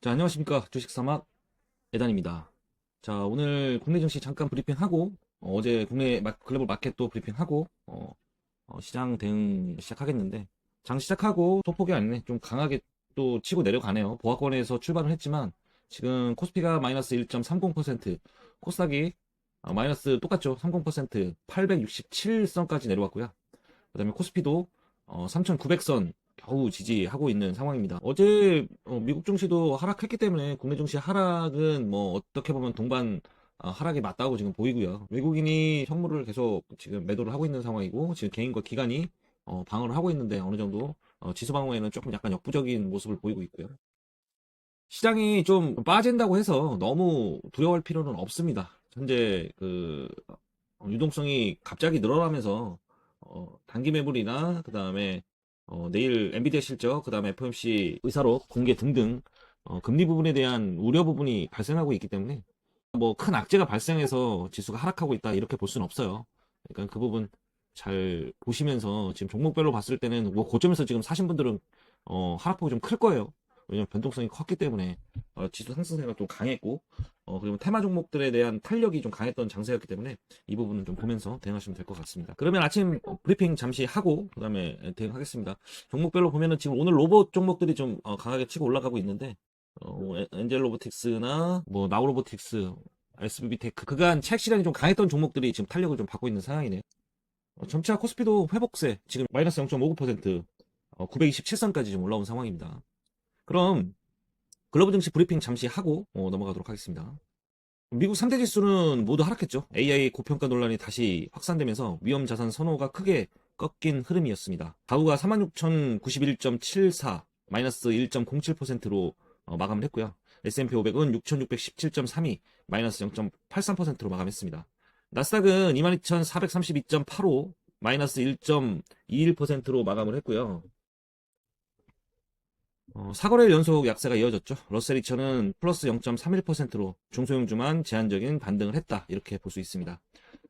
자, 안녕하십니까. 주식사막 예단입니다. 자, 오늘 국내 증시 잠깐 브리핑하고, 제 국내 글로벌 마켓도 브리핑하고, 시장 대응 시작하겠는데, 장 시작하고 소폭이 아니네. 좀 강하게 또 치고 내려가네요. 보합권에서 출발을 했지만, 지금 코스피가 마이너스 1.30%, 코스닥이 마이너스 똑같죠. 30%, 867선까지 내려왔고요. 그 다음에 코스피도 3,900선 겨우 지지하고 있는 상황입니다. 어제 미국 증시도 하락했기 때문에 국내 증시 하락은 뭐 어떻게 보면 동반 하락이 맞다고 지금 보이고요. 외국인이 현물을 계속 지금 매도를 하고 있는 상황이고 지금 개인과 기관이 방어를 하고 있는데 어느 정도 지수 방어에는 조금 약간 역부족인 모습을 보이고 있고요. 시장이 좀 빠진다고 해서 너무 두려워할 필요는 없습니다. 현재 유동성이 갑자기 늘어나면서 단기 매물이나 그 다음에 내일 엔비디아 실적, 그 다음에 FOMC 의사록 공개 등등 금리 부분에 대한 우려 부분이 발생하고 있기 때문에 뭐 큰 악재가 발생해서 지수가 하락하고 있다 이렇게 볼 수는 없어요. 그러니까 그 부분 잘 보시면서 지금 종목별로 봤을 때는 뭐 고점에서 지금 사신 분들은 하락폭이 좀 클 거예요. 왜냐면 변동성이 컸기 때문에 지수 상승세가 좀 강했고 그리고 테마 종목들에 대한 탄력이 좀 강했던 장세였기 때문에 이 부분은 좀 보면서 대응하시면 될 것 같습니다. 그러면 아침 브리핑 잠시 하고 그다음에 대응하겠습니다. 종목별로 보면은 지금 오늘 로봇 종목들이 좀 강하게 치고 올라가고 있는데 엔젤 로보틱스나 뭐 나우 로보틱스, SBB 테크 그간 차익 실현이 좀 강했던 종목들이 지금 탄력을 좀 받고 있는 상황이네요. 점차 코스피도 회복세 지금 마이너스 0.59% 927선까지 좀 올라온 상황입니다. 그럼 글로벌 증시 브리핑 잠시 하고 넘어가도록 하겠습니다. 미국 3대 지수는 모두 하락했죠. AI 고평가 논란이 다시 확산되면서 위험 자산 선호가 크게 꺾인 흐름이었습니다. 다우가 46,091.74 마이너스 1.07%로 마감을 했고요. S&P 500은 6,617.32 마이너스 0.83%로 마감했습니다. 나스닥은 22,432.85 마이너스 1.21%로 마감을 했고요. 4거래일 연속 약세가 이어졌죠. 러셀 2000은 플러스 0.31%로 중소형주만 제한적인 반등을 했다. 이렇게 볼 수 있습니다.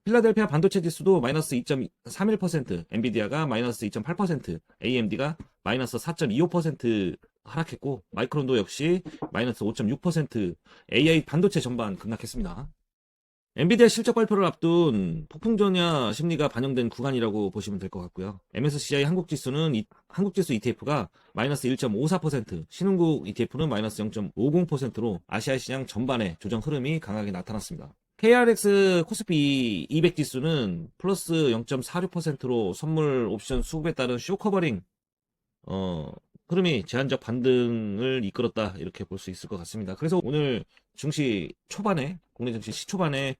필라델피아 반도체 지수도 마이너스 2.31%, 엔비디아가 마이너스 2.8%, AMD가 마이너스 4.25% 하락했고, 마이크론도 역시 마이너스 5.6%, AI 반도체 전반 급락했습니다. 엔비디아 실적 발표를 앞둔 폭풍전야 심리가 반영된 구간이라고 보시면 될 것 같고요. MSCI 한국지수는 한국지수 ETF가 마이너스 1.54%, 신흥국 ETF는 마이너스 0.50%로 아시아 시장 전반에 조정 흐름이 강하게 나타났습니다. KRX 코스피 200 지수는 플러스 0.46%로 선물 옵션 수급에 따른 쇼커버링 흐름이 제한적 반등을 이끌었다 이렇게 볼 수 있을 것 같습니다. 그래서 오늘 증시 초반에 국내 증시 시초반에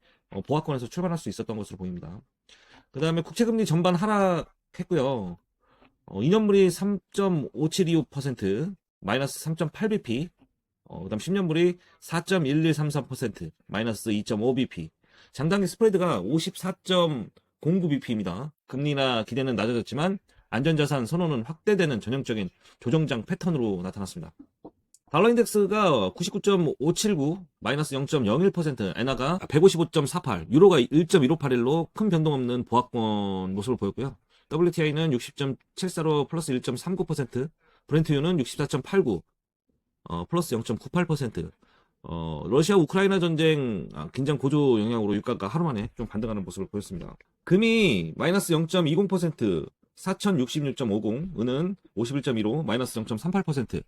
보합권에서 출발할 수 있었던 것으로 보입니다. 그 다음에 국채금리 전반 하락했고요. 2년물이 3.5725% 마이너스 3.8bp 그다음 10년물이 4.1133% 마이너스 2.5bp 장단기 스프레드가 54.09bp입니다. 금리나 기대는 낮아졌지만 안전자산 선호는 확대되는 전형적인 조정장 패턴으로 나타났습니다. 달러 인덱스가 99.579, 마이너스 0.01%, 엔화가 155.48, 유로가 1.1581로 큰 변동 없는 보합권 모습을 보였고요. WTI는 60.74로 플러스 1.39%, 브렌트유는 64.89, 플러스 0.98%, 러시아 우크라이나 전쟁 긴장 고조 영향으로 유가가 하루 만에 좀 반등하는 모습을 보였습니다. 금이 마이너스 0.20%, 4066.50, 은은 51.15, 마이너스 0.38%,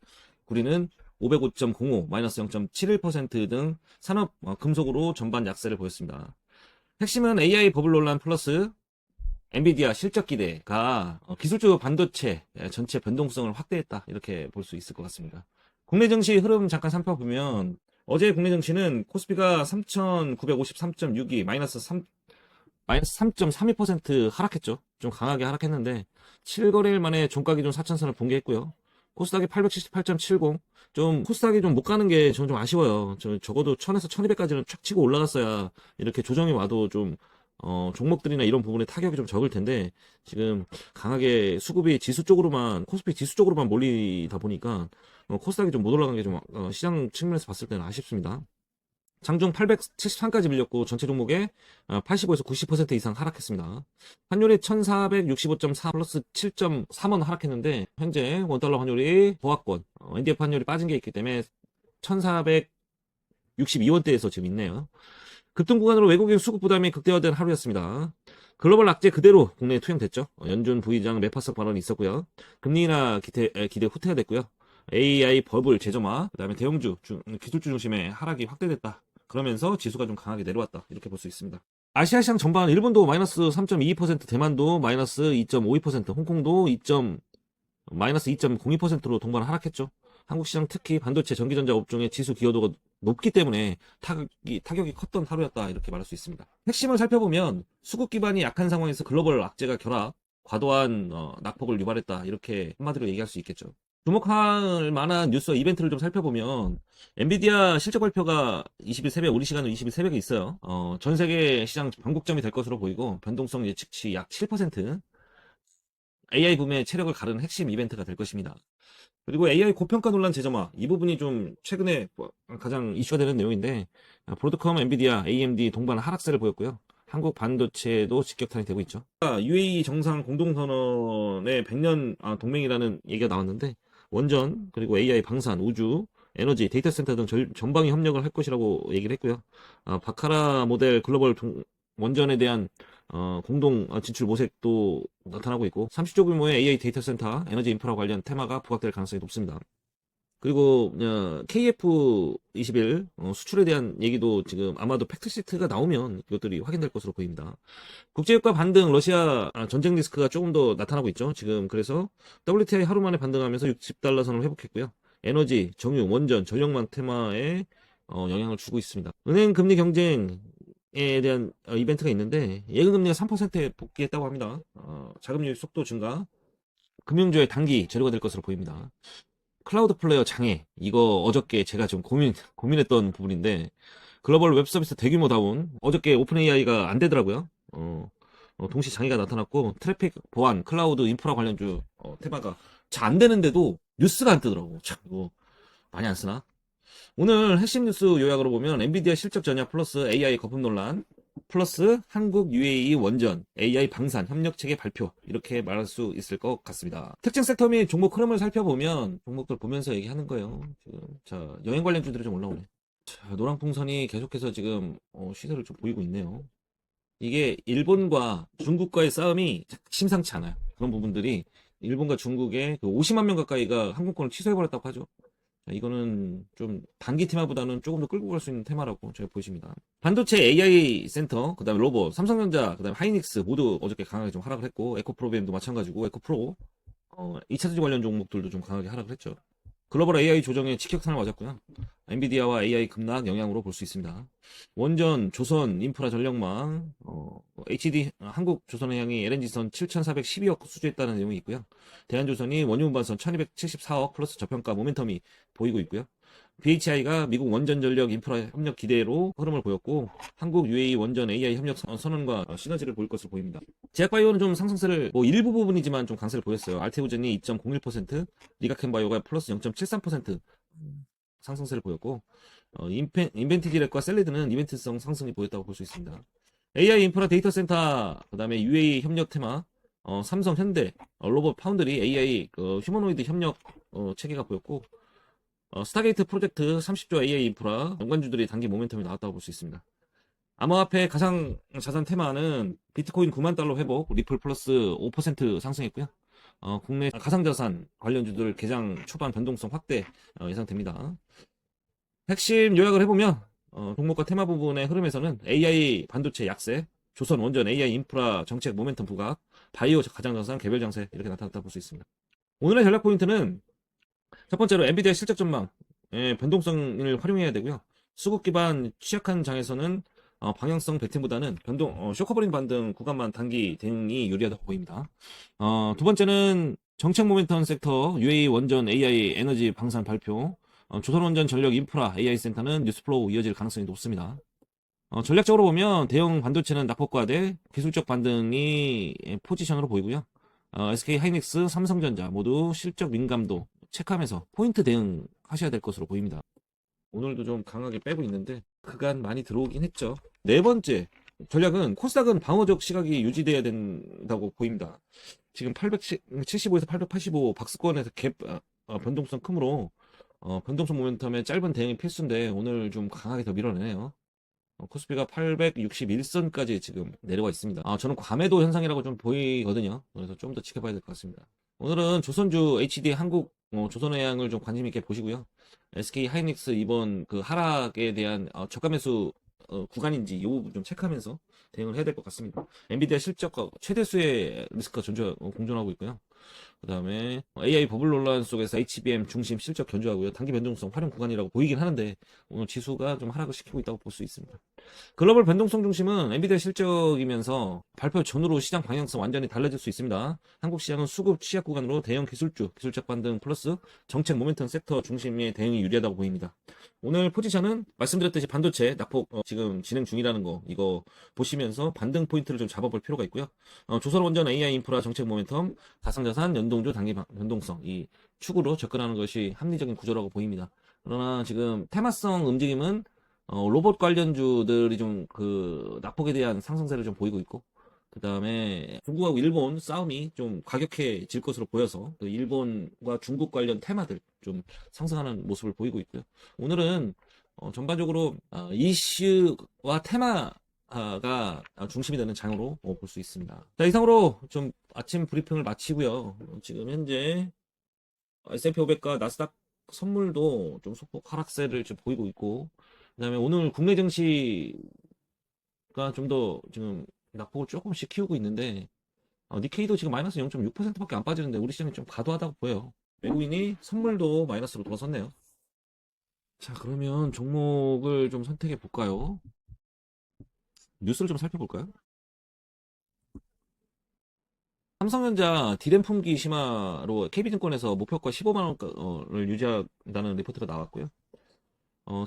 구리는 505.05, 마이너스 0.71%등 산업 금속으로 전반 약세를 보였습니다. 핵심은 AI 버블 논란 플러스 엔비디아 실적 기대가 기술적 반도체 전체 변동성을 확대했다 이렇게 볼 수 있을 것 같습니다. 국내 증시 흐름 잠깐 살펴보면 어제 국내 증시는 코스피가 3,953.62 마이너스 3.32% 하락했죠. 좀 강하게 하락했는데 7거래일 만에 종가 기준 4천선을 붕괴했고요. 코스닥이 878.70. 좀 코스닥이 좀 못 가는 게 저는 좀 아쉬워요. 적어도 1000에서 1200까지는 촥 치고 올라갔어야 이렇게 조정이 와도 좀 종목들이나 이런 부분에 타격이 좀 적을 텐데 지금 강하게 수급이 지수 쪽으로만 코스피 지수 쪽으로만 몰리다 보니까 코스닥이 좀 못 올라간 게 좀 시장 측면에서 봤을 때는 아쉽습니다. 장중 873까지 밀렸고 전체 종목의 85에서 90% 이상 하락했습니다. 환율이 1465.4 플러스 7.3원 하락했는데 현재 원달러 환율이 보합권 NDF 환율이 빠진 게 있기 때문에 1462원대에서 지금 있네요. 급등 구간으로 외국인 수급 부담이 극대화된 하루였습니다. 글로벌 악재 그대로 국내에 투영됐죠. 연준 부의장 매파석 발언이 있었고요. 금리 인하 기대 후퇴가 됐고요. AI 버블 재점화, 그다음에 대형주, 기술주 중심의 하락이 확대됐다. 그러면서 지수가 좀 강하게 내려왔다. 이렇게 볼 수 있습니다. 아시아 시장 전반 일본도 마이너스 3.22%, 대만도 마이너스 2.52%, 홍콩도 마이너스 2.02%로 동반 하락했죠. 한국 시장 특히 반도체, 전기전자 업종의 지수 기여도가 높기 때문에 타격이 컸던 하루였다 이렇게 말할 수 있습니다. 핵심을 살펴보면 수급 기반이 약한 상황에서 글로벌 악재가 결합, 과도한 낙폭을 유발했다 이렇게 한마디로 얘기할 수 있겠죠. 주목할 만한 뉴스와 이벤트를 좀 살펴보면 엔비디아 실적 발표가 20일 새벽, 우리 시간으로 20일 새벽에 있어요. 전 세계 시장 변곡점이 될 것으로 보이고 변동성 예측치 약 7%, AI 붐의 체력을 가르는 핵심 이벤트가 될 것입니다. 그리고 AI 고평가 논란 재점화, 이 부분이 좀 최근에 가장 이슈가 되는 내용인데, 브로드컴, 엔비디아, AMD 동반 하락세를 보였고요. 한국 반도체도 직격탄이 되고 있죠. UAE 정상 공동선언의 100년 동맹이라는 얘기가 나왔는데, 원전, 그리고 AI 방산, 우주, 에너지, 데이터 센터 등 전방위 협력을 할 것이라고 얘기를 했고요. 바카라 모델 글로벌 원전에 대한 공동 진출 모색도 나타나고 있고 30조 규모의 AI 데이터 센터, 에너지 인프라 관련 테마가 부각될 가능성이 높습니다. 그리고 KF21 수출에 대한 얘기도 지금 아마도 팩트시트가 나오면 이것들이 확인될 것으로 보입니다. 국제유가 반등, 러시아 전쟁 리스크가 조금 더 나타나고 있죠. 지금 그래서 WTI 하루 만에 반등하면서 60달러 선을 회복했고요. 에너지, 정유, 원전, 전력망 테마에 영향을 주고 있습니다. 은행 금리 경쟁 에 대한 이벤트가 있는데 예금금리가 3%에 복귀했다고 합니다. 자금유입 속도 증가, 금융조의 단기 재료가 될 것으로 보입니다. 클라우드 플레이어 장애, 이거 어저께 제가 좀 고민했던 부분인데 글로벌 웹 서비스 대규모 다운, 어저께 오픈 AI가 안 되더라고요. 동시 장애가 나타났고 트래픽 보안, 클라우드 인프라 관련주 테마가 잘 안 되는데도 뉴스가 안 뜨더라고. 참 이거 많이 안 쓰나? 오늘 핵심 뉴스 요약으로 보면 엔비디아 실적 전야 플러스 AI 거품 논란 플러스 한국 UAE 원전 AI 방산 협력 체계 발표 이렇게 말할 수 있을 것 같습니다. 특징 섹터 및 종목 흐름을 살펴보면 종목들 보면서 얘기하는 거예요. 지금 자 여행 관련주들이 좀 올라오네. 자, 노랑풍선이 계속해서 지금 시세를 좀 보이고 있네요. 이게 일본과 중국과의 싸움이 심상치 않아요. 그런 부분들이 일본과 중국의 그 50만 명 가까이가 항공권을 취소해버렸다고 하죠. 이거는 좀 단기 테마보다는 조금 더 끌고 갈 수 있는 테마라고 제가 보여집니다. 반도체 AI 센터, 그 다음에 로봇, 삼성전자, 그 다음에 하이닉스 모두 어저께 강하게 좀 하락을 했고, 에코프로비엠도 마찬가지고, 에코프로, 2차전지 관련 종목들도 좀 강하게 하락을 했죠. 글로벌 AI 조정에 직격탄을 맞았고요. 엔비디아와 AI 급락 영향으로 볼 수 있습니다. 원전, 조선, 인프라 전력망, HD, 한국조선해양이 LNG선 7,412억 수주했다는 내용이 있고요. 대한조선이 원유운반선 1,274억 플러스 저평가 모멘텀이 보이고 있고요. BHI가 미국 원전전력 인프라 협력 기대로 흐름을 보였고 한국 UAE 원전 AI 협력 선언과 시너지를 보일 것으로 보입니다. 제약바이오는 좀 상승세를 일부 부분이지만 좀 강세를 보였어요. 알테오젠이 2.01%, 리가켄바이오가 플러스 0.73% 상승세를 보였고 인벤티지렉과 셀리드는 이벤트성 상승이 보였다고 볼 수 있습니다. AI 인프라 데이터 센터, 그 다음에 UAE 협력 테마, 삼성, 현대, 로봇 파운드리, AI 휴머노이드 협력 체계가 보였고 스타게이트 프로젝트 30조 AI 인프라 연관주들이 단기 모멘텀이 나왔다고 볼 수 있습니다. 암호화폐 가상 자산 테마는 비트코인 9만 달러 회복, 리플 플러스 5% 상승했고요. 국내 가상자산 관련주들 개장 초반 변동성 확대 예상됩니다. 핵심 요약을 해보면 종목과 테마 부분의 흐름에서는 AI 반도체 약세, 조선 원전 AI 인프라 정책 모멘텀 부각, 바이오 가상자산 개별 장세 이렇게 나타났다고 볼 수 있습니다. 오늘의 전략 포인트는 첫 번째로 엔비디아 실적 전망의 변동성을 활용해야 되고요. 수급 기반 취약한 장에서는 방향성 배팅보다는 쇼커버링 반등 구간만 단기 대응이 유리하다고 보입니다. 두 번째는 정책 모멘텀 섹터 UAE 원전 AI 에너지 방산 발표, 조선원전 전력 인프라 AI 센터는 뉴스플로우 이어질 가능성이 높습니다. 전략적으로 보면 대형 반도체는 낙폭과대 기술적 반등이 포지션으로 보이고요. SK 하이닉스, 삼성전자 모두 실적 민감도 체크하면서 포인트 대응하셔야 될 것으로 보입니다. 오늘도 좀 강하게 빼고 있는데 그간 많이 들어오긴 했죠. 네 번째 전략은 코스닥은 방어적 시각이 유지돼야 된다고 보입니다. 지금 875에서 885 박스권에서 갭 변동성 크므로 변동성 모멘텀의 짧은 대응이 필수인데 오늘 좀 강하게 더 밀어내네요. 코스피가 861선까지 지금 내려와 있습니다. 저는 과매도 현상이라고 좀 보이거든요. 그래서 좀 더 지켜봐야 될 것 같습니다. 오늘은 조선주 HD 한국 조선해양을 좀 관심 있게 보시고요. SK 하이닉스 이번 그 하락에 대한 저가 매수 구간인지 이 부분 좀 체크하면서 대응을 해야 될 것 같습니다. 엔비디아 실적과 최대수의 리스크가 공존하고 있고요. 그 다음에 AI 버블 논란 속에서 HBM 중심 실적 견조하고요. 단기 변동성 활용 구간이라고 보이긴 하는데 오늘 지수가 좀 하락을 시키고 있다고 볼 수 있습니다. 글로벌 변동성 중심은 엔비디아 실적이면서 발표 전후로 시장 방향성 완전히 달라질 수 있습니다. 한국 시장은 수급 취약 구간으로 대형 기술주, 기술적 반등 플러스 정책 모멘텀 섹터 중심의 대응이 유리하다고 보입니다. 오늘 포지션은 말씀드렸듯이 반도체 낙폭 지금 진행 중이라는 거 이거 보시면서 반등 포인트를 좀 잡아볼 필요가 있고요. 조선원전 AI 인프라 정책 모멘텀, 가상자산, 연동주 단기 변동성 이 축으로 접근하는 것이 합리적인 구조라고 보입니다. 그러나 지금 테마성 움직임은 로봇 관련주들이 좀 그 낙폭에 대한 상승세를 좀 보이고 있고 그 다음에 중국하고 일본 싸움이 좀 과격해질 것으로 보여서 그 일본과 중국 관련 테마들 좀 상승하는 모습을 보이고 있고요. 오늘은 전반적으로 이슈와 테마가 중심이 되는 장으로 볼 수 있습니다. 자, 이상으로 좀 아침 브리핑을 마치고요. 지금 현재 S&P 500과 나스닥 선물도 좀 소폭 하락세를 좀 보이고 있고 그 다음에 오늘 국내 증시가 좀 더 지금 낙폭을 조금씩 키우고 있는데 니케이도 지금 마이너스 0.6%밖에 안 빠지는데 우리 시장이 좀 과도하다고 보여요. 외국인이 선물도 마이너스로 돌아섰네요. 자, 그러면 종목을 좀 선택해 볼까요? 뉴스를 좀 살펴볼까요? 삼성전자 디램 품귀 심화로 KB증권에서 목표가 15만 원을 유지한다는 리포트가 나왔고요.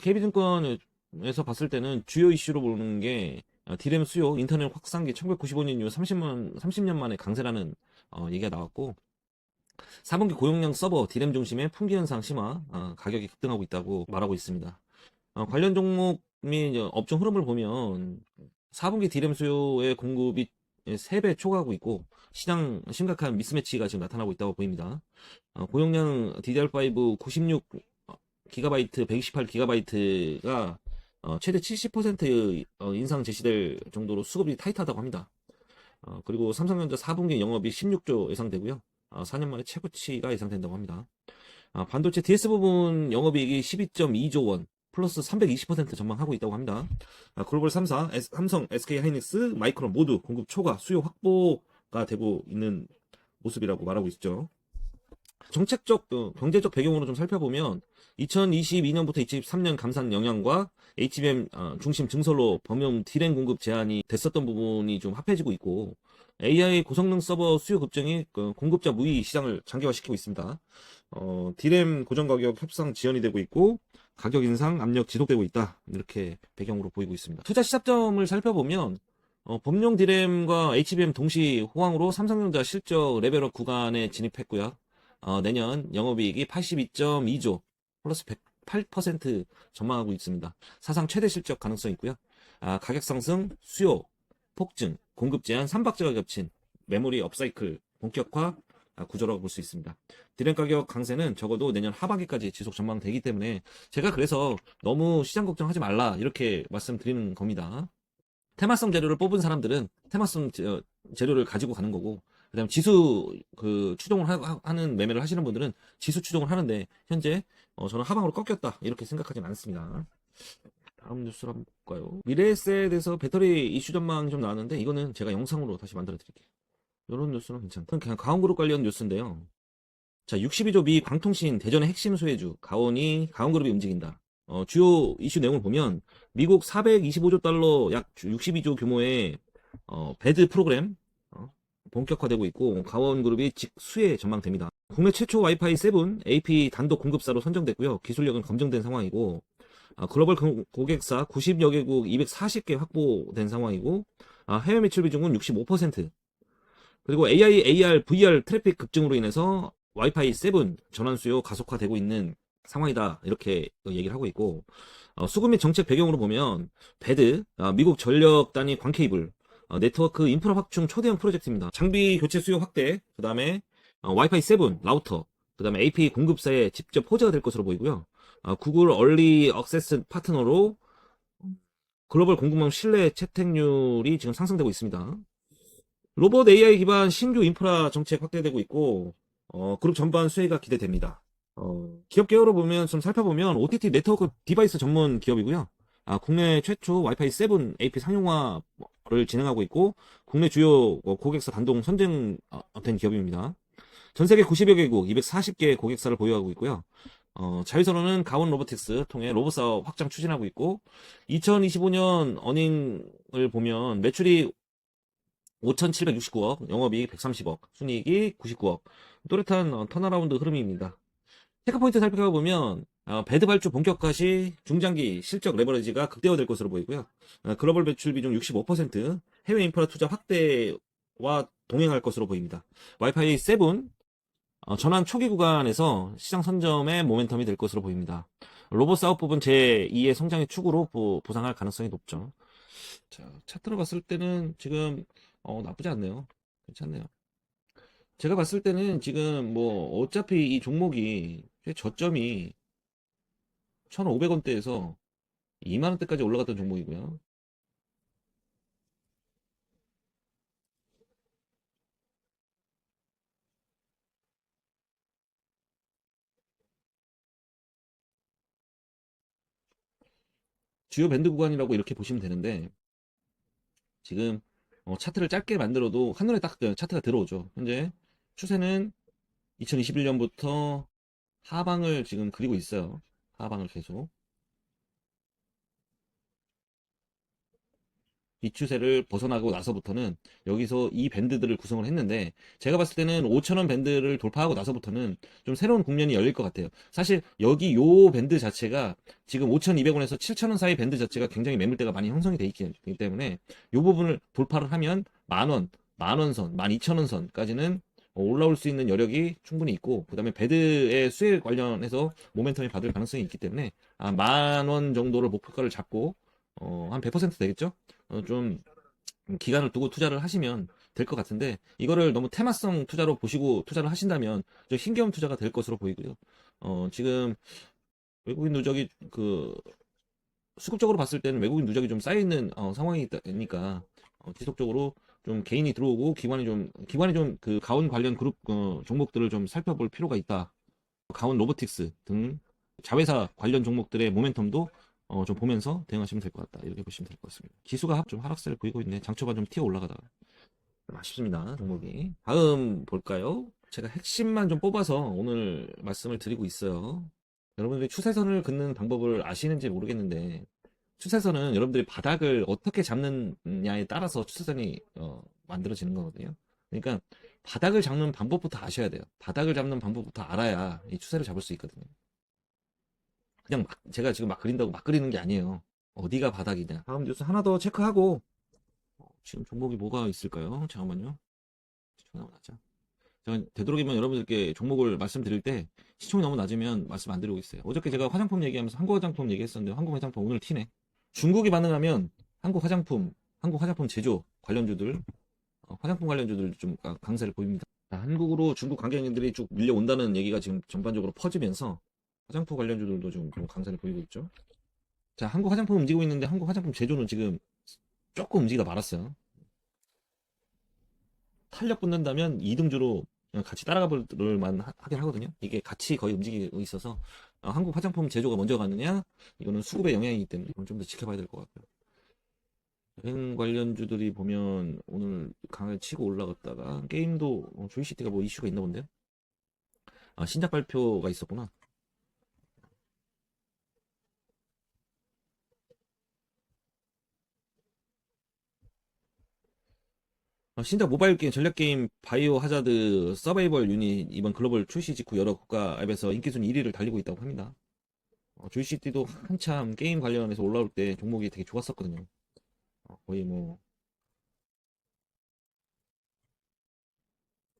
KB증권에서 봤을 때는 주요 이슈로 보는 게 디램 수요, 인터넷 확산기 1995년 이후 30년 만에 강세라는 얘기가 나왔고 4분기 고용량 서버 디램 중심의 품귀 현상 심화, 가격이 급등하고 있다고 말하고 있습니다. 관련 종목 및 업종 흐름을 보면 4분기 디램 수요의 공급이 3배 초과하고 있고 시장 심각한 미스매치가 지금 나타나고 있다고 보입니다. 고용량 DDR5 96GB, 128GB가 최대 70% 인상 제시될 정도로 수급이 타이트하다고 합니다. 그리고 삼성전자 4분기 영업이 16조 예상되고요. 4년 만에 최고치가 예상된다고 합니다. 반도체 DS 부분 영업이익이 12.2조 원, 플러스 320% 전망하고 있다고 합니다. 글로벌 3사, 삼성, SK 하이닉스, 마이크론 모두 공급 초과, 수요 확보가 되고 있는 모습이라고 말하고 있죠. 정책적, 경제적 배경으로 좀 살펴보면 2022년부터 23년 감산 영향과 HBM 중심 증설로 범용 D램 공급 제한이 됐었던 부분이 좀 합해지고 있고 AI 고성능 서버 수요 급증이 공급자 무의 시장을 장기화시키고 있습니다. D램 고정 가격 협상 지연이 되고 있고 가격 인상 압력 지속되고 있다. 이렇게 배경으로 보이고 있습니다. 투자 시작점을 살펴보면 범용 D램과 HBM 동시 호황으로 삼성전자 실적 레벨업 구간에 진입했고요. 내년 영업이익이 82.2조 플러스 108% 전망하고 있습니다. 사상 최대 실적 가능성이 있고요. 가격 상승, 수요, 폭증, 공급 제한, 삼박자가 겹친 메모리 업사이클 본격화 구조라고 볼 수 있습니다. 디램 가격 강세는 적어도 내년 하반기까지 지속 전망되기 때문에 제가 그래서 너무 시장 걱정하지 말라 이렇게 말씀드리는 겁니다. 테마성 재료를 뽑은 사람들은 테마성 재료를 가지고 가는 거고 그다음 지수 추종을 하는 매매를 하시는 분들은 지수 추종을 하는데 현재 저는 하방으로 꺾였다 이렇게 생각하지는 않습니다. 다음 뉴스를 한번 볼까요? 미래에셋에서 배터리 이슈 전망이 좀 나왔는데 이거는 제가 영상으로 다시 만들어 드릴게요. 이런 뉴스는 괜찮다. 그냥 가온그룹 관련 뉴스인데요. 자, 62조 미 광통신 대전의 핵심 소외주 가온이 가온그룹이 움직인다. 주요 이슈 내용을 보면 미국 425조 달러 약 62조 규모의 배드 프로그램 본격화되고 있고 가온그룹이 직수에 전망됩니다. 국내 최초 와이파이 7 AP 단독 공급사로 선정됐고요. 기술력은 검증된 상황이고 글로벌 고객사 90여 개국 240개 확보된 상황이고 해외 매출 비중은 65%. 그리고 AI, AR, VR 트래픽 급증으로 인해서 와이파이 7 전환 수요 가속화되고 있는 상황이다. 이렇게 얘기를 하고 있고 수급 및 정책 배경으로 보면 배드, 미국 전력 단위 광 케이블, 네트워크 인프라 확충 초대형 프로젝트입니다. 장비 교체 수요 확대, 그 다음에 와이파이 7 라우터, 그 다음에 API 공급사의 직접 호재가 될 것으로 보이고요. 구글 얼리 액세스 파트너로 글로벌 공급망 신뢰 채택률이 지금 상승되고 있습니다. 로봇 AI 기반 신규 인프라 정책 확대되고 있고, 그룹 전반 수혜가 기대됩니다. 기업 개요로 보면, 좀 살펴보면, OTT 네트워크 디바이스 전문 기업이고요. 국내 최초 와이파이 7 AP 상용화를 진행하고 있고, 국내 주요 고객사 단독 선정된 기업입니다. 전 세계 90여 개국, 240개 고객사를 보유하고 있고요. 자유선언은 가온 로보틱스 통해 로봇 사업 확장 추진하고 있고, 2025년 어닝을 보면 매출이 5,769억, 영업이익 130억, 순이익이 99억. 또렷한 턴어라운드 흐름입니다. 체크포인트 살펴보면 배드 발주 본격화 시 중장기 실적 레버리지가 극대화될 것으로 보이고요. 글로벌 매출 비중 65%, 해외 인프라 투자 확대와 동행할 것으로 보입니다. 와이파이 7 전환 초기 구간에서 시장 선점의 모멘텀이 될 것으로 보입니다. 로봇 사업 부분 제2의 성장의 축으로 부상할 가능성이 높죠. 자, 차트로 봤을 때는 지금 나쁘지 않네요. 괜찮네요. 제가 봤을 때는 지금 뭐 어차피 이 종목이 저점이 1,500원대에서 2만원대까지 올라갔던 종목이고요. 주요 밴드 구간이라고 이렇게 보시면 되는데, 지금 차트를 짧게 만들어도 한눈에 딱 차트가 들어오죠. 현재 추세는 2021년부터 하방을 지금 그리고 있어요. 하방을 계속. 이 추세를 벗어나고 나서부터는 여기서 이 밴드들을 구성을 했는데, 제가 봤을 때는 5,000원 밴드를 돌파하고 나서부터는 좀 새로운 국면이 열릴 것 같아요. 사실 여기 요 밴드 자체가 지금 5,200원에서 7,000원 사이 밴드 자체가 굉장히 매물대가 많이 형성이 돼 있기 때문에 요 부분을 돌파를 하면 만원, 만원 선, 12,000원 선까지는 올라올 수 있는 여력이 충분히 있고, 그 다음에 배드의 수혜 관련해서 모멘텀이 받을 가능성이 있기 때문에 만원 정도를 목표가를 잡고 한 100% 되겠죠? 좀 기간을 두고 투자를 하시면 될 것 같은데, 이거를 너무 테마성 투자로 보시고 투자를 하신다면 좀 힘겨운 투자가 될 것으로 보이고요. 지금 외국인 누적이 수급적으로 봤을 때는 외국인 누적이 좀 쌓여 있는 상황이니까 지속적으로 좀 개인이 들어오고 기관이 좀 그 가온 관련 그룹 종목들을 좀 살펴볼 필요가 있다. 가온 로보틱스 등 자회사 관련 종목들의 모멘텀도 좀 보면서 대응하시면 될 것 같다. 이렇게 보시면 될 것 같습니다. 지수가 좀 하락세를 보이고 있네. 장초반 좀 튀어 올라가다가. 좀 아쉽습니다. 종목이. 다음 볼까요? 제가 핵심만 좀 뽑아서 오늘 말씀을 드리고 있어요. 여러분들이 추세선을 긋는 방법을 아시는지 모르겠는데, 추세선은 여러분들이 바닥을 어떻게 잡느냐에 따라서 추세선이 만들어지는 거거든요. 그러니까 바닥을 잡는 방법부터 아셔야 돼요. 바닥을 잡는 방법부터 알아야 이 추세를 잡을 수 있거든요. 그냥 제가 지금 막 그린다고 막 그리는 게 아니에요. 어디가 바닥이냐. 다음 뉴스 하나 더 체크하고, 지금 종목이 뭐가 있을까요? 잠깐만요. 시청이 너무 낮죠. 제가 되도록이면 여러분들께 종목을 말씀드릴 때 시청이 너무 낮으면 말씀 안 드리고 있어요. 어저께 제가 화장품 얘기하면서 한국 화장품 얘기했었는데, 한국 화장품 오늘 튀네. 중국이 반응하면 한국 화장품 제조 관련주들, 화장품 관련주들 좀 강세를 보입니다. 자, 한국으로 중국 관광객들이 쭉 밀려온다는 얘기가 지금 전반적으로 퍼지면서 화장품 관련주들도 좀 강세를 보이고 있죠. 자, 한국 화장품 움직이고 있는데, 한국 화장품 제조는 지금 조금 움직이다 말았어요. 탄력 붙는다면 2등주로 그냥 같이 따라가 볼만 하긴 하거든요. 이게 같이 거의 움직이고 있어서 한국 화장품 제조가 먼저 가느냐, 이거는 수급의 영향이기 때문에 좀 더 지켜봐야 될 것 같고요. 여행 관련주들이 보면 오늘 강하게 치고 올라갔다가, 게임도 조이시티가 뭐 이슈가 있나 본데요. 신작 발표가 있었구나. 신작 모바일 게임, 전략 게임 바이오 하자드 서바이벌 유닛 이번 글로벌 출시 직후 여러 국가 앱에서 인기 순위 1위를 달리고 있다고 합니다. 조이시티도 한참 게임 관련해서 올라올 때 종목이 되게 좋았었거든요. 거의 뭐,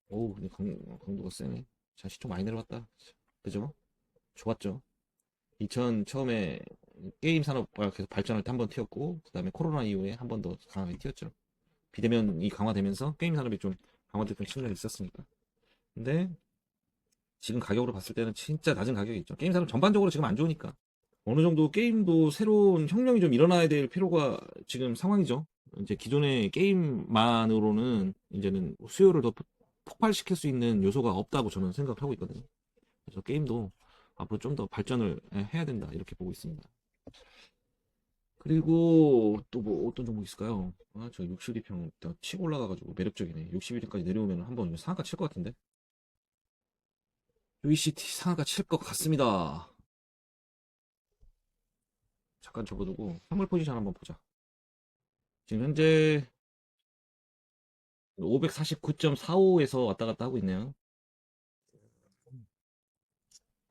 오우, 근데 강도가 세네. 자, 시총 많이 내려왔다. 그죠? 좋았죠. 2000 처음에 게임 산업가 계속 발전할 때 한 번 튀었고, 그 다음에 코로나 이후에 한 번 더 강하게 튀었죠. 비대면이 강화되면서 게임 산업이 좀 강화됐던 측면이 있었으니까. 근데 지금 가격으로 봤을 때는 진짜 낮은 가격이 있죠. 게임사는 전반적으로 지금 안 좋으니까. 어느 정도 게임도 새로운 혁명이 좀 일어나야 될 필요가 지금 상황이죠. 이제 기존의 게임만으로는 이제는 수요를 더 폭발시킬 수 있는 요소가 없다고 저는 생각하고 있거든요. 그래서 게임도 앞으로 좀 더 발전을 해야 된다 이렇게 보고 있습니다. 그리고 또 뭐 어떤 종목 있을까요? 아, 저 62평 치고 올라가가지고 매력적이네. 61평까지 내려오면 한번 상한가 칠 것 같은데. UECT 상한가 칠 것 같습니다. 잠깐 접어두고 선물 포지션 한번 보자. 지금 현재 549.45에서 왔다 갔다 하고 있네요.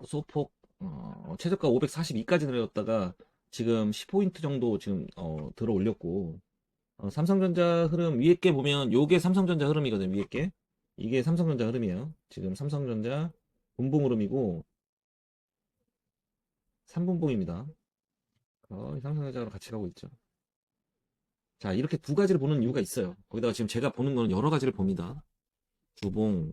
소폭 최저가 542까지 내렸다가 지금 10포인트 정도 지금 들어 올렸고 삼성전자 흐름 위에 게 보면 요게 삼성전자 흐름이거든요. 위에 게 이게 삼성전자 흐름이에요. 지금 삼성전자 분봉 흐름이고 3분봉입니다. 삼성전자랑 같이 가고 있죠. 자, 이렇게 두 가지를 보는 이유가 있어요. 거기다가 지금 제가 보는 거는 여러 가지를 봅니다. 주봉,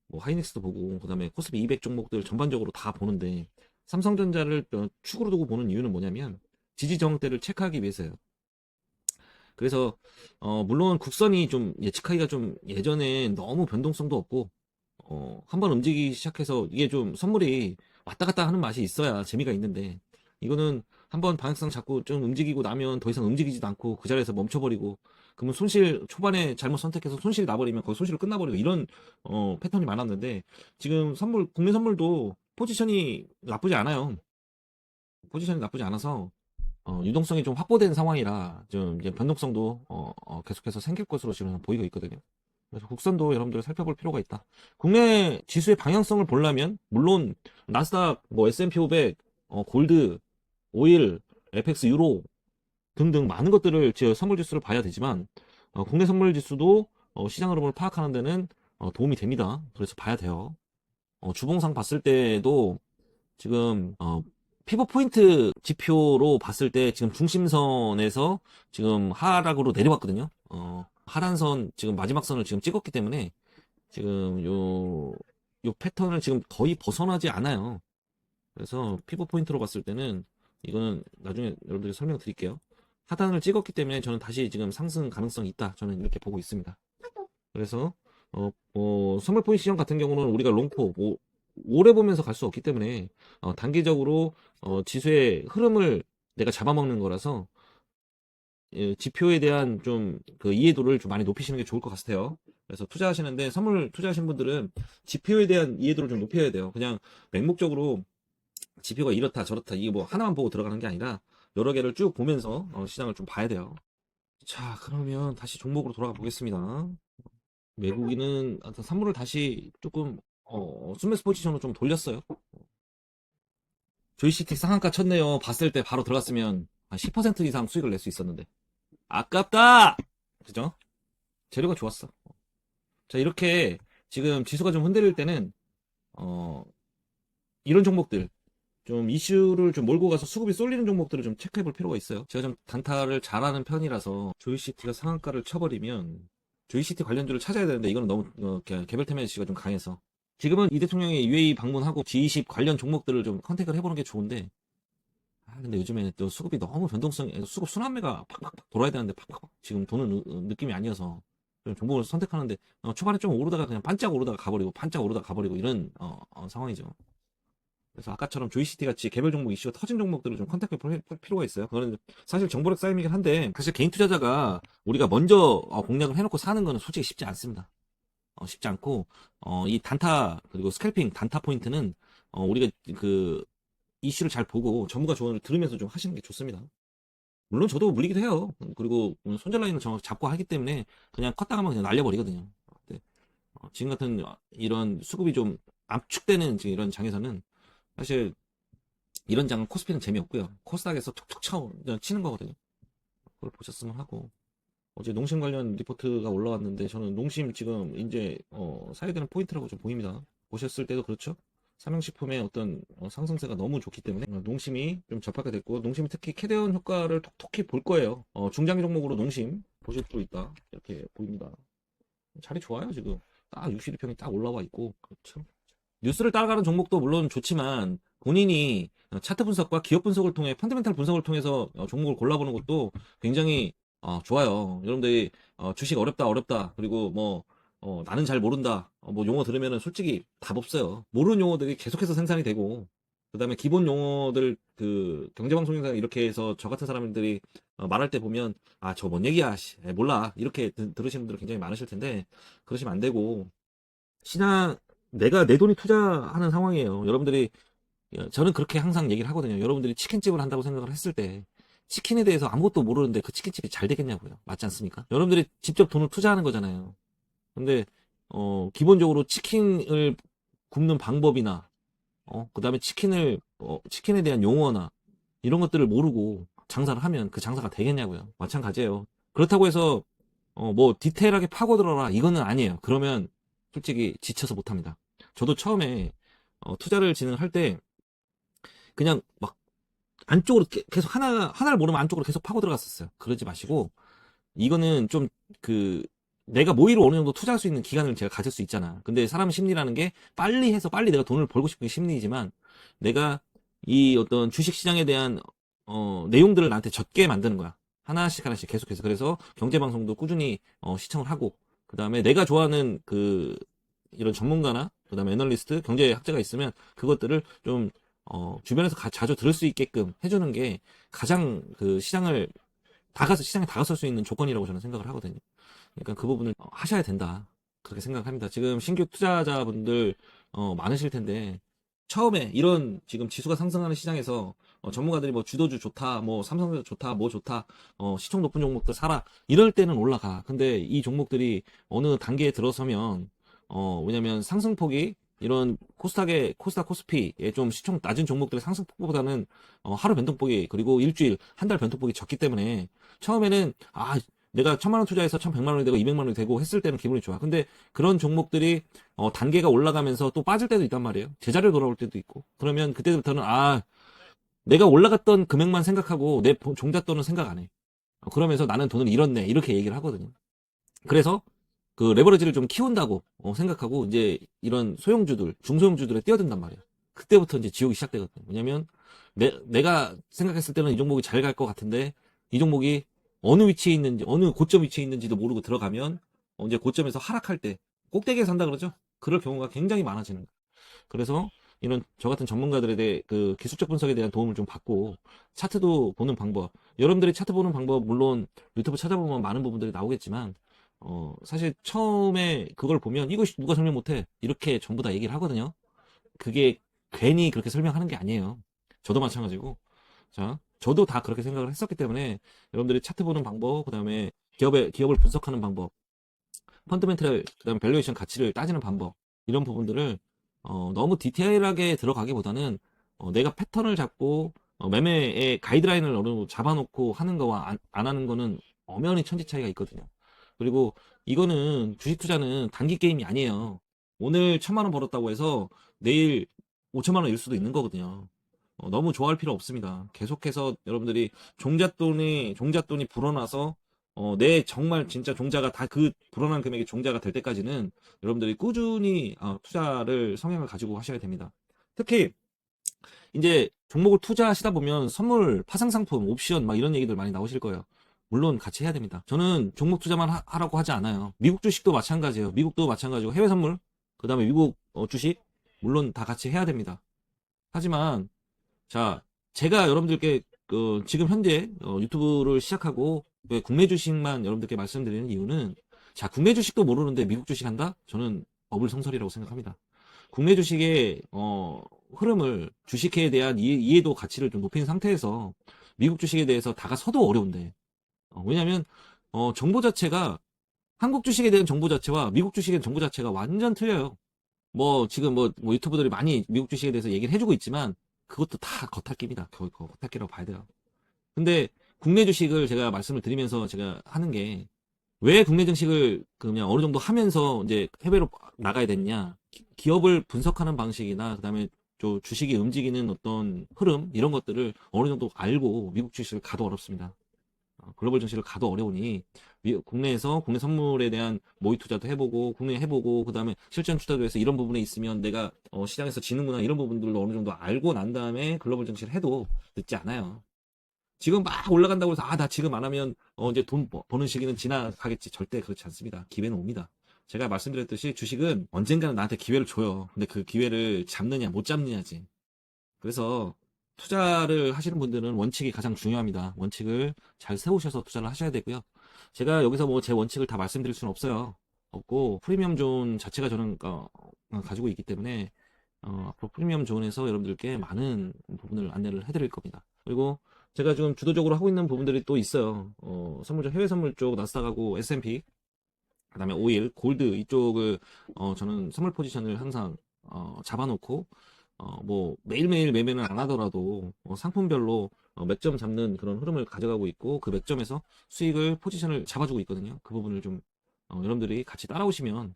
뭐 하이닉스도 보고 그다음에 코스피 200 종목들 전반적으로 다 보는데 삼성전자를 축으로 두고 보는 이유는 뭐냐면 지지 저항대를 체크하기 위해서요. 그래서 물론 국선이 좀 예측하기가 좀 예전에 너무 변동성도 없고 한번 움직이기 시작해서 이게 좀 선물이 왔다 갔다 하는 맛이 있어야 재미가 있는데 이거는 한번 방향성 잡고 좀 움직이고 나면 더 이상 움직이지도 않고 그 자리에서 멈춰버리고 그러면 손실 초반에 잘못 선택해서 손실이 나버리면 거기 손실로 끝나버리고 이런 패턴이 많았는데 지금 선물 국내 선물도 포지션이 나쁘지 않아요. 포지션이 나쁘지 않아서 유동성이 좀 확보된 상황이라 좀 이제 변동성도 계속해서 생길 것으로 지금 보이고 있거든요. 그래서 국선도 여러분들 살펴볼 필요가 있다. 국내 지수의 방향성을 보려면 물론 나스닥, 뭐 S&P 500, 골드, 오일, FX, 유로 등등 많은 것들을 제 선물 지수를 봐야 되지만 국내 선물 지수도 시장 흐름을 파악하는 데는 도움이 됩니다. 그래서 봐야 돼요. 주봉상 봤을 때도 지금 피보 포인트 지표로 봤을 때 지금 중심선에서 지금 하락으로 내려왔거든요. 하란선 지금 마지막 선을 지금 찍었기 때문에 지금 요 패턴을 지금 거의 벗어나지 않아요. 그래서 피보 포인트로 봤을 때는 이거는 나중에 여러분들이 설명드릴게요. 하단을 찍었기 때문에 저는 다시 지금 상승 가능성이 있다. 저는 이렇게 보고 있습니다. 그래서 선물 포인트 시장 같은 경우는 우리가 롱포 오래 보면서 갈 수 없기 때문에 단기적으로 지수의 흐름을 내가 잡아먹는 거라서 지표에 대한 좀 그 이해도를 좀 많이 높이시는 게 좋을 것 같아요. 그래서 투자하시는데 선물 투자하시는 분들은 지표에 대한 이해도를 좀 높여야 돼요. 그냥 맹목적으로 지표가 이렇다 저렇다 이게 뭐 하나만 보고 들어가는 게 아니라 여러 개를 쭉 보면서 시장을 좀 봐야 돼요. 자, 그러면 다시 종목으로 돌아가 보겠습니다. 외국인은 선물을 다시 조금 스매스 포지션으로 좀 돌렸어요. 조이시티 상한가 쳤네요. 봤을 때 바로 들어갔으면 한 10% 이상 수익을 낼 수 있었는데 아깝다. 그죠? 재료가 좋았어. 자, 이렇게 지금 지수가 좀 흔들릴 때는 이런 종목들 좀 이슈를 좀 몰고 가서 수급이 쏠리는 종목들을 좀 체크해 볼 필요가 있어요. 제가 좀 단타를 잘하는 편이라서 조이시티가 상한가를 쳐버리면 조이시티 관련주를 찾아야 되는데 이거는 너무 개별 테마시가 좀 강해서 지금은 이 대통령이 UAE 방문하고 G20 관련 종목들을 좀 컨택을 해보는 게 좋은데 근데 요즘에 또 수급이 너무 수급 순환매가 팍팍팍 돌아야 되는데 팍팍 지금 도는 느낌이 아니어서 좀 종목을 선택하는데 초반에 좀 오르다가 그냥 반짝 오르다가 가버리고 반짝 오르다가 가버리고 이런 상황이죠. 그래서 아까처럼 조이시티 같이 개별 종목 이슈가 터진 종목들을 좀 컨택해 볼 필요가 있어요. 그거는 사실 정보력 싸움이긴 한데 사실 개인 투자자가 우리가 먼저 공략을 해놓고 사는 거는 솔직히 쉽지 않습니다. 쉽지 않고 이 단타 그리고 스캘핑 단타 포인트는 우리가 그 이슈를 잘 보고 전문가 조언을 들으면서 좀 하시는 게 좋습니다. 물론 저도 물리기도 해요. 그리고 손절 라인을 정확히 잡고 하기 때문에 그냥 컸다가 하면 그냥 날려버리거든요. 네. 지금 같은 이런 수급이 좀 압축되는 지금 이런 장에서는 사실 이런 장은 코스피는 재미없고요. 코스닥에서 톡톡 치는 거거든요. 그걸 보셨으면 하고 어제 농심 관련 리포트가 올라왔는데 저는 농심 지금 이제 사야 되는 포인트라고 좀 보입니다. 보셨을 때도 그렇죠? 삼양식품의 어떤 상승세가 너무 좋기 때문에 농심이 좀 접하게 됐고 농심이 특히 캐대언 효과를 톡톡히 볼 거예요. 중장기 종목으로 농심 보실 수 있다 이렇게 보입니다. 자리 좋아요 지금 딱 62평이 딱 올라와 있고 그렇죠. 뉴스를 따라가는 종목도 물론 좋지만 본인이 차트 분석과 기업 분석을 통해 펀더멘탈 분석을 통해서 종목을 골라보는 것도 굉장히 좋아요. 여러분들이 주식 어렵다 그리고 뭐 나는 잘 모른다 뭐 용어 들으면은 솔직히 답 없어요. 모르는 용어들이 계속해서 생산이 되고 그다음에 기본 용어들 그 경제방송에서 이렇게 해서 저 같은 사람들이 말할 때 보면 저 뭔 얘기야 몰라 이렇게 들으시는 분들 굉장히 많으실 텐데 그러시면 안 되고 시장 내가 내 돈이 투자하는 상황이에요. 여러분들이 저는 그렇게 항상 얘기를 하거든요. 여러분들이 치킨집을 한다고 생각을 했을 때 치킨에 대해서 아무것도 모르는데 그 치킨집이 잘 되겠냐고요. 맞지 않습니까? 여러분들이 직접 돈을 투자하는 거잖아요. 근데 기본적으로 치킨을 굽는 방법이나 그다음에 치킨에 대한 용어나 이런 것들을 모르고 장사를 하면 그 장사가 되겠냐고요. 마찬가지예요. 그렇다고 해서 뭐 디테일하게 파고들어라 이거는 아니에요. 그러면 솔직히 지쳐서 못합니다. 저도 처음에 투자를 진행할 때 그냥 막 안쪽으로 계속 하나를 모르면 안쪽으로 계속 파고 들어갔었어요. 그러지 마시고 이거는 좀 그 내가 모의로 어느 정도 투자할 수 있는 기간을 제가 가질 수 있잖아. 근데 사람 심리라는 게 빨리 해서 빨리 내가 돈을 벌고 싶은 게 심리이지만 내가 이 어떤 주식 시장에 대한 내용들을 나한테 젖게 만드는 거야. 하나씩 계속해서. 그래서 경제 방송도 꾸준히 시청을 하고 그다음에 내가 좋아하는 그 이런 전문가나 그다음에 애널리스트, 경제학자가 있으면 그것들을 좀 주변에서 자주 들을 수 있게끔 해주는 게 가장 그 시장에 다가설 수 있는 조건이라고 저는 생각을 하거든요. 그러니까 그 부분을 하셔야 된다. 그렇게 생각합니다. 지금 신규 투자자분들 많으실 텐데 처음에 이런 지금 지수가 상승하는 시장에서 전문가들이 뭐 주도주 좋다, 뭐 삼성전자 좋다, 뭐 좋다, 시총 높은 종목들 사라 이럴 때는 올라가. 근데 이 종목들이 어느 단계에 들어서면 왜냐면 상승폭이 이런 코스닥 코스피의 좀 시총 낮은 종목들의 상승폭보다는 하루 변동폭이 그리고 일주일 한 달 변동폭이 적기 때문에 처음에는 내가 1,000만 원 투자해서 1,100만 원이 되고 200만 원이 되고 했을 때는 기분이 좋아. 근데 그런 종목들이 단계가 올라가면서 또 빠질 때도 있단 말이에요. 제자리로 돌아올 때도 있고. 그러면 그때부터는 내가 올라갔던 금액만 생각하고 내 종잣돈은 생각 안 해. 그러면서 나는 돈을 잃었네. 이렇게 얘기를 하거든요. 그래서 그 레버리지를 좀 키운다고 생각하고 이제 이런 소형주들, 중소형주들에 뛰어든단 말이에요. 그때부터 이제 지옥이 시작되거든요. 왜냐면 내가 생각했을 때는 이 종목이 잘 갈 것 같은데 이 종목이 어느 위치에 있는지, 어느 고점 위치에 있는지도 모르고 들어가면 이제 고점에서 하락할 때 꼭대기에 산다 그러죠. 그럴 경우가 굉장히 많아지는 거예요. 그래서 이런 저 같은 전문가들에 대해 그 기술적 분석에 대한 도움을 좀 받고 차트도 보는 방법. 여러분들이 차트 보는 방법 물론 유튜브 찾아보면 많은 부분들이 나오겠지만 사실 처음에 그걸 보면 이거 누가 설명 못해 이렇게 전부 다 얘기를 하거든요. 그게 괜히 그렇게 설명하는 게 아니에요. 저도 마찬가지고 자 저도 다 그렇게 생각을 했었기 때문에 여러분들이 차트 보는 방법 그다음에 기업을 분석하는 방법 펀더멘털 그다음에 밸류에이션 가치를 따지는 방법 이런 부분들을 너무 디테일하게 들어가기보다는 내가 패턴을 잡고 매매의 가이드라인을 어느 정도 잡아놓고 하는 거와 안 하는 거는 엄연히 천지 차이가 있거든요. 그리고 이거는 주식 투자는 단기 게임이 아니에요. 오늘 1,000만 원 벌었다고 해서 내일 5천만 원일 수도 있는 거거든요. 너무 좋아할 필요 없습니다. 계속해서 여러분들이 종잣돈이 불어나서 내 정말 진짜 종자가 다 그 불어난 금액의 종자가 될 때까지는 여러분들이 꾸준히 투자를 성향을 가지고 하셔야 됩니다. 특히 이제 종목을 투자하시다 보면 선물, 파생 상품, 옵션 막 이런 얘기들 많이 나오실 거예요. 물론 같이 해야 됩니다. 저는 종목 투자만 하라고 하지 않아요. 미국 주식도 마찬가지예요. 미국도 마찬가지고 해외 선물, 그다음에 미국 주식 물론 다 같이 해야 됩니다. 하지만 자, 제가 여러분들께 지금 현재 유튜브를 시작하고 왜 국내 주식만 여러분들께 말씀드리는 이유는 자, 국내 주식도 모르는데 미국 주식 한다? 저는 어불성설이라고 생각합니다. 국내 주식의 흐름을 주식에 대한 이해도 가치를 좀 높인 상태에서 미국 주식에 대해서 다가서도 어려운데 왜냐하면 정보 자체가 한국 주식에 대한 정보 자체와 미국 주식에 대한 정보 자체가 완전 틀려요. 뭐 지금 뭐 유튜브들이 많이 미국 주식에 대해서 얘기를 해주고 있지만 그것도 다 겉핥기입니다. 겉핥기라고 봐야 돼요. 근데 국내 주식을 제가 말씀을 드리면서 제가 하는 게 왜 국내 증식을 그냥 어느 정도 하면서 이제 해외로 나가야 됐냐? 기업을 분석하는 방식이나 그다음에 또 주식이 움직이는 어떤 흐름 이런 것들을 어느 정도 알고 미국 주식을 가도 어렵습니다. 글로벌 증시를 가도 어려우니 국내에서 국내 선물에 대한 모의 투자도 해보고 국내 해보고 그다음에 실전 투자도 해서 이런 부분에 있으면 내가 시장에서 지는구나 이런 부분들로 어느 정도 알고 난 다음에 글로벌 증시를 해도 늦지 않아요. 지금 막 올라간다고 해서 나 지금 안 하면 이제 돈 버는 시기는 지나가겠지. 절대 그렇지 않습니다. 기회는 옵니다. 제가 말씀드렸듯이 주식은 언젠가는 나한테 기회를 줘요. 근데 그 기회를 잡느냐 못 잡느냐지. 그래서 투자를 하시는 분들은 원칙이 가장 중요합니다. 원칙을 잘 세우셔서 투자를 하셔야 되고요. 제가 여기서 뭐 제 원칙을 다 말씀드릴 수는 없어요. 없고 프리미엄 존 자체가 저는 가지고 있기 때문에 앞으로 프리미엄 존에서 여러분들께 많은 부분을 안내를 해드릴 겁니다. 그리고 제가 지금 주도적으로 하고 있는 부분들이 또 있어요. 선물적 해외 선물 쪽 나스닥하고 S&P 그다음에 오일, 골드 이쪽을 저는 선물 포지션을 항상 잡아놓고 뭐 매일매일 매매는 안 하더라도 상품별로 몇 점 잡는 그런 흐름을 가져가고 있고 그 몇 점에서 수익을 포지션을 잡아주고 있거든요. 그 부분을 좀 여러분들이 같이 따라오시면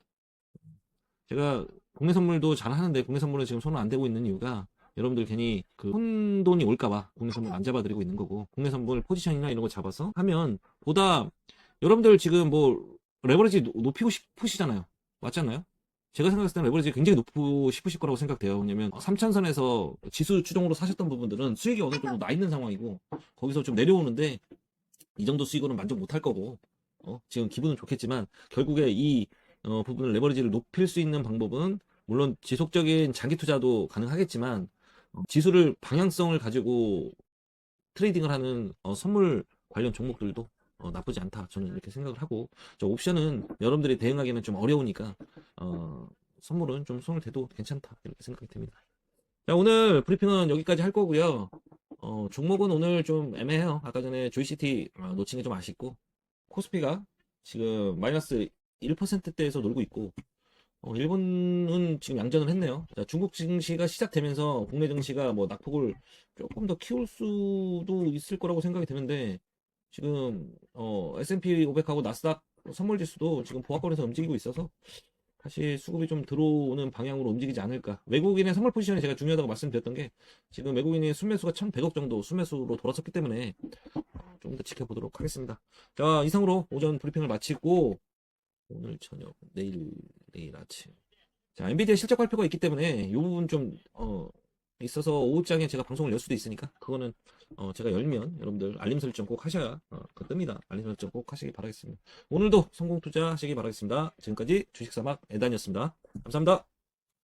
제가 국내 선물도 잘 하는데 국내 선물은 지금 손을 안 대고 있는 이유가 여러분들 괜히 그 혼돈이 올까봐 국내 선물 안 잡아드리고 있는 거고 국내 선물 포지션이나 이런 거 잡아서 하면 보다 여러분들 지금 뭐 레버리지 높이고 싶으시잖아요. 맞잖아요? 제가 생각했을 때는 레버리지 굉장히 높고 싶으실 거라고 생각돼요. 왜냐면 3천선에서 지수 추종으로 사셨던 부분들은 수익이 어느 정도 나 있는 상황이고 거기서 좀 내려오는데 이 정도 수익으로는 만족 못할 거고 지금 기분은 좋겠지만 결국에 이 부분을 레버리지를 높일 수 있는 방법은 물론 지속적인 장기 투자도 가능하겠지만 지수를 방향성을 가지고 트레이딩을 하는 선물 관련 종목들도 나쁘지 않다. 저는 이렇게 생각을 하고 저 옵션은 여러분들이 대응하기는 좀 어려우니까 선물은 좀 손을 대도 괜찮다 이렇게 생각이 듭니다. 자, 오늘 브리핑은 여기까지 할 거고요. 종목은 오늘 좀 애매해요. 아까 전에 조이시티 놓친 게 좀 아쉽고 코스피가 지금 마이너스 1%대에서 놀고 있고 일본은 지금 양전을 했네요. 자, 중국 증시가 시작되면서 국내 증시가 뭐 낙폭을 조금 더 키울 수도 있을 거라고 생각이 드는데 지금 S&P 500하고 나스닥 선물 지수도 지금 보합권에서 움직이고 있어서 다시 수급이 좀 들어오는 방향으로 움직이지 않을까. 외국인의 선물 포지션이 제가 중요하다고 말씀드렸던 게 지금 외국인의 순매수가 1,100억 정도 순매수로 돌아섰기 때문에 좀 더 지켜보도록 하겠습니다. 자, 이상으로 오전 브리핑을 마치고 오늘 저녁, 내일 아침. 자, 엔비디아 실적 발표가 있기 때문에 이 부분 좀, 있어서 오후장에 제가 방송을 열 수도 있으니까, 그거는, 제가 열면 여러분들 알림 설정 꼭 하셔야, 뜹니다. 알림 설정 꼭 하시기 바라겠습니다. 오늘도 성공 투자 하시기 바라겠습니다. 지금까지 주식사막 에단이었습니다. 감사합니다.